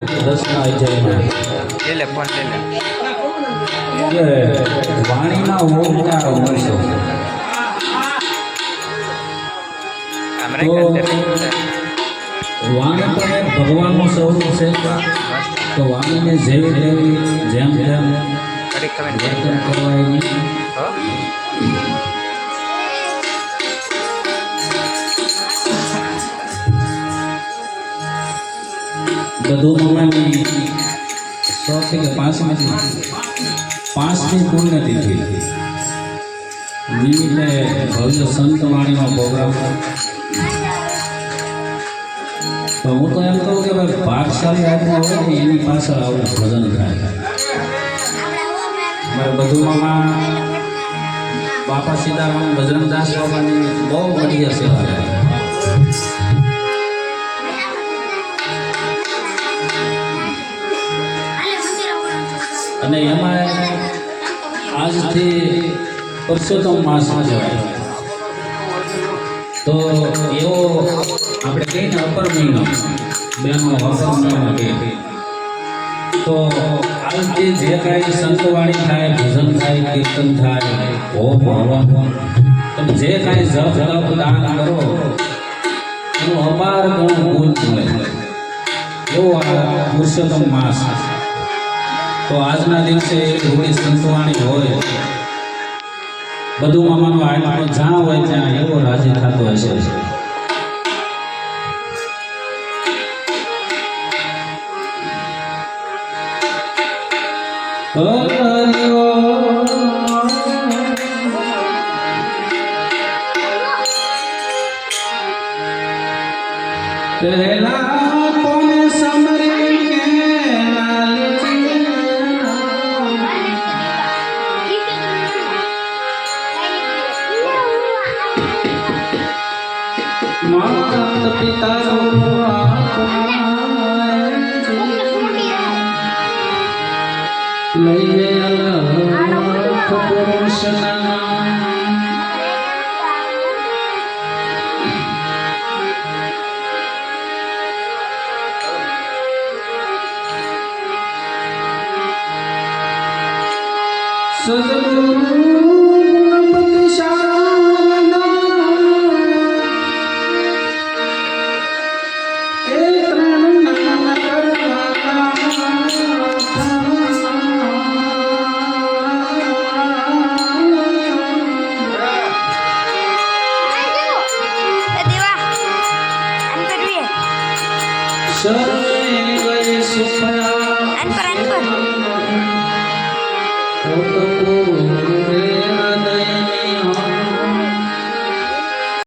દસમા અધ્યાયમાં લે ફોન લે કે વાણીમાં ઓમકાર ઉમેરશો. તો વાણી તો એક ભગવાનનું સ્વરૂપ છે. તો વાણીને જેવી તેવી જેમ તેમ વર્તન કરવા એની બધું મમ્માની 100 કે 5મી પુણ્યતિથિ નિમિત્તે ભવ્ય સંત વાણીનો પ્રોગ્રામ. તો હું તો એમ કહું કે ભાઈ ભાગશાળી આદમી હોય ને એની પાછળ આવું ભજન થાય. મારે બધુંમાં બાપા સીતારામ બજરંગદાસ બાબાની બહુ બઢિયા સેવા કરે. અને એમાં આજથી પુરુષોત્તમ માસ કહેવાય. તો એવો આપણે કહીએ ને અપર મહિનો બેનો અપર મહિનો કહીએ. તો આજથી જે કાંઈ સંતવાણી થાય, ભજન થાય, કીર્તન થાય, હોમ હવન, તમે જે કાંઈ જપ તપ દાન કરો એનું અપાર ઘણું ગુણ મળે. એવો આ પુરુષોત્તમ માસ. તો આજના દિવસે થોડી સંતવાણી હોય, બધું મામાનો આત્મા જ્યાં હોય ત્યાં એવો રાજી થતો હશે. પહેલા કોને સમરી કે માતા પિતા લઈને અલખ પુરુષના સદગુરુ